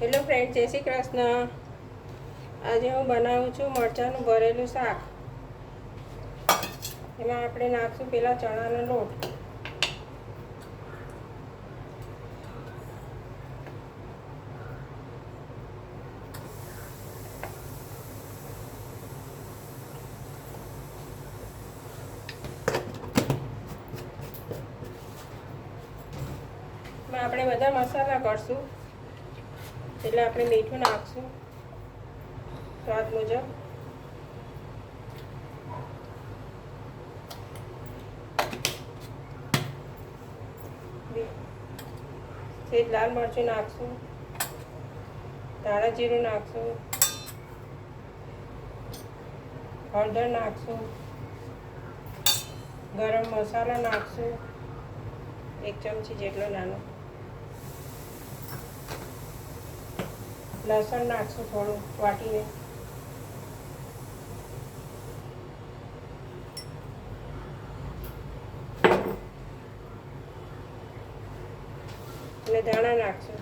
Hello friend, જય શ્રી કૃષ્ણ. આજે હું બનાવું છું મરચાંનું ભરેલું શાક. એમાં આપણે નાખશું પહેલાં ચણાનો લોટ. એમાં આપણે બધા મસાલા કરશું. એટલે આપણે મીઠું નાખશું સ્વાદ મુજબ. સેજ લાલ મરચું નાખશું, ધાણા જીરું નાખશું, હળદર નાખશું, ગરમ મસાલા નાખશું 1 ચમચી જેટલો નાનો, લસણ નાખશું થોડું વાટીને, અને ધાણા નાખશું.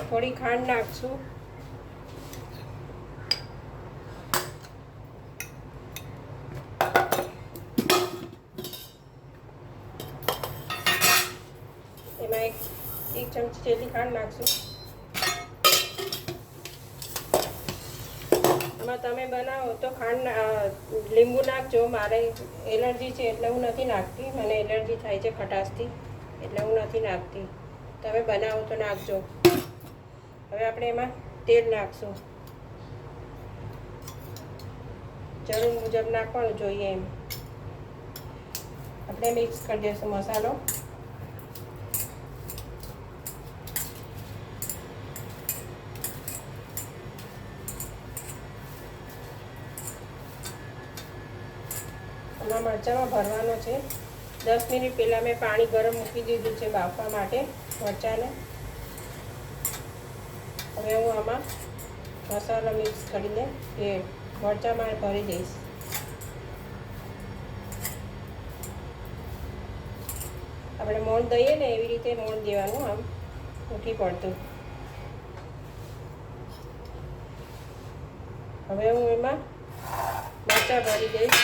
થોડી ખાંડ નાખશું. એમાં એક ચમચી જેટલી ખાંડ નાખશું. એમાં તમે બનાવો તો ખાંડ લીંબુ નાખજો. મારે એલર્જી છે એટલે હું નથી નાખતી. મને એલર્જી થાય છે ખટાશથી, એટલે હું નથી નાખતી. તમે બનાવો તો નાખજો. હવે આપણે એમાં તેલ નાખશું. જરૂર મુજબ નાખવાનું જોઈએ એમ. આપણે મિક્સ કરી દઈશું મસાલો. આમાં મરચાંમાં ભરવાનો છે. 10 મિનિટ પહેલાં મેં પાણી ગરમ મૂકી દીધું છે બાફવા માટે મરચાંને. હવે હું આમાં મસાલો મિક્સ કરીને એ મરચાંમાં ભરી દઈશ. આપણે મોણ દઈએ ને એવી રીતે મોણ દેવાનું, આમ ઉઠી પડતું. હવે હું એમાં મરચાં ભરી દઈશ.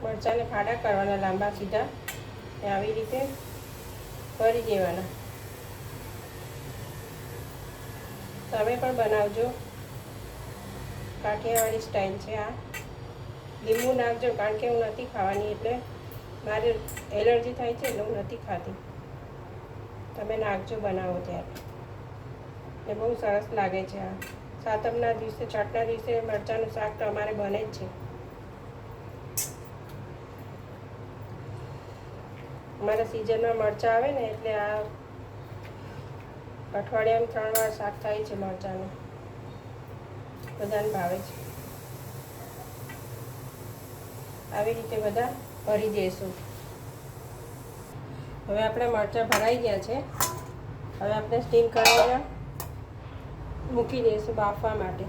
મરચાંને ફાડા કરવાના લાંબા સીધા, આવી રીતે ભરી દેવાના. તમે પણ બનાવજો. કાઠિયાવાડી સ્ટાઇલ છે આ. લીંબુ નાખજો, કારણ કે હું નથી ખાવાની, એટલે મારે એલર્જી થાય છે એટલે હું નથી ખાતી. તમે નાખજો બનાવો ત્યારે. એ બહુ સરસ લાગે છે આ. સાતમના દિવસે, છઠના દિવસે મરચાંનું શાક તો અમારે બને જ છે. અમારા સિઝનમાં મરચાં આવે ને એટલે આ અઠવાડિયામાં 3 વાર શાક થાય છે મરચાંનું. બધાને ભાવે છે. આવી રીતે બધા ભરી દઈશું. હવે આપણે મરચાં ભરાઈ ગયા છે. હવે આપણે સ્ટીમ કઢાઈમાં મૂકી દઈશું બાફવા માટે.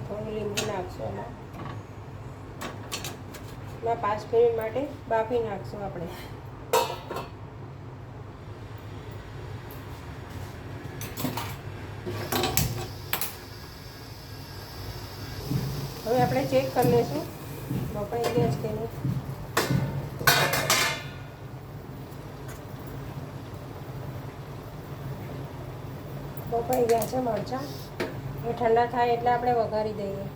થોડું લીંબુ નાખશું એમાં. 5 મિનિટ માટે બાફી નાખશું આપણે. હવે આપણે ચેક કરી લઈશું બફાઈ ગયા છે કે નહીં. બફાઈ ગયા છે મરચાં. એ ઠંડા થાય એટલે આપણે વઘારી દઈએ.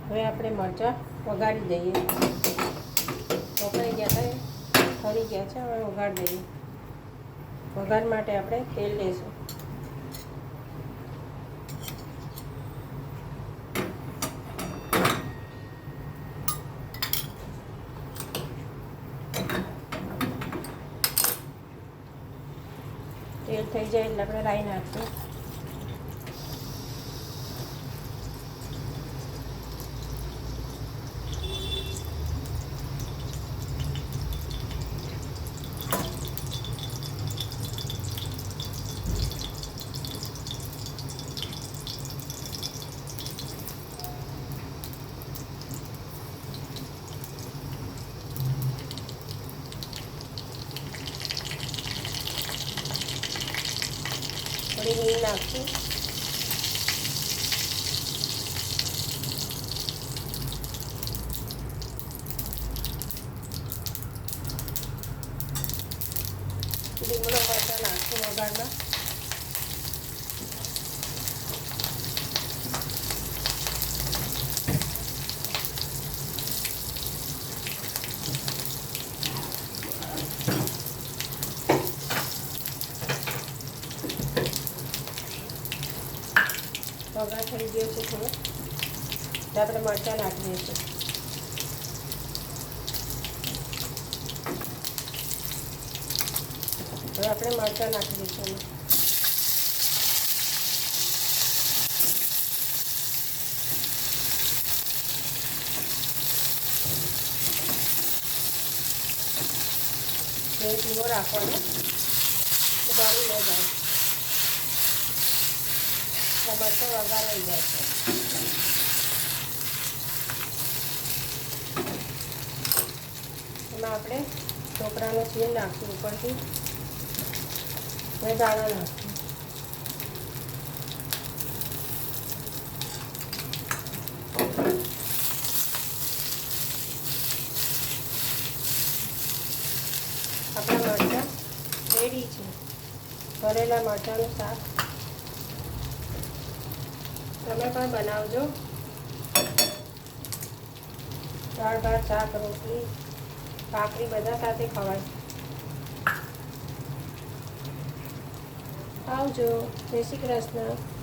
હવે આપણે મરચાં વઘારી દઈએ. બફાઈ ગયા છે, ફરી ગયા છે. હવે વઘારી દઈએ. વઘાર માટે આપણે તેલ લઈશું. તેલ થઈ જાય એટલે આપણે રાઈ નાખીશું. નાખશું. લીમડો મરચાં નાખશું વઘારમાં. વઘાર થઈ ગયો છે થોડો, આપણે મરચાં નાખી દઈશું. હવે આપણે મરચાં નાખી દઈશું. ગેસ ધીમો રાખવાનો, બળી ન જાય. મરચાં વઘારાઈ જાય છે. એમાં આપણે ઢોકળાનો છીણ નાખશું ઉપરથી અને દાણા નાખશું. આપણા મરચાં રેડી છે. ભરેલા મરચાંનું શાક તમે પણ બનાવજો. દાળ ભાત, શાક, રોટલી, ભાખરી બધા સાથે ખવાય. આવજો. જય શ્રી કૃષ્ણ.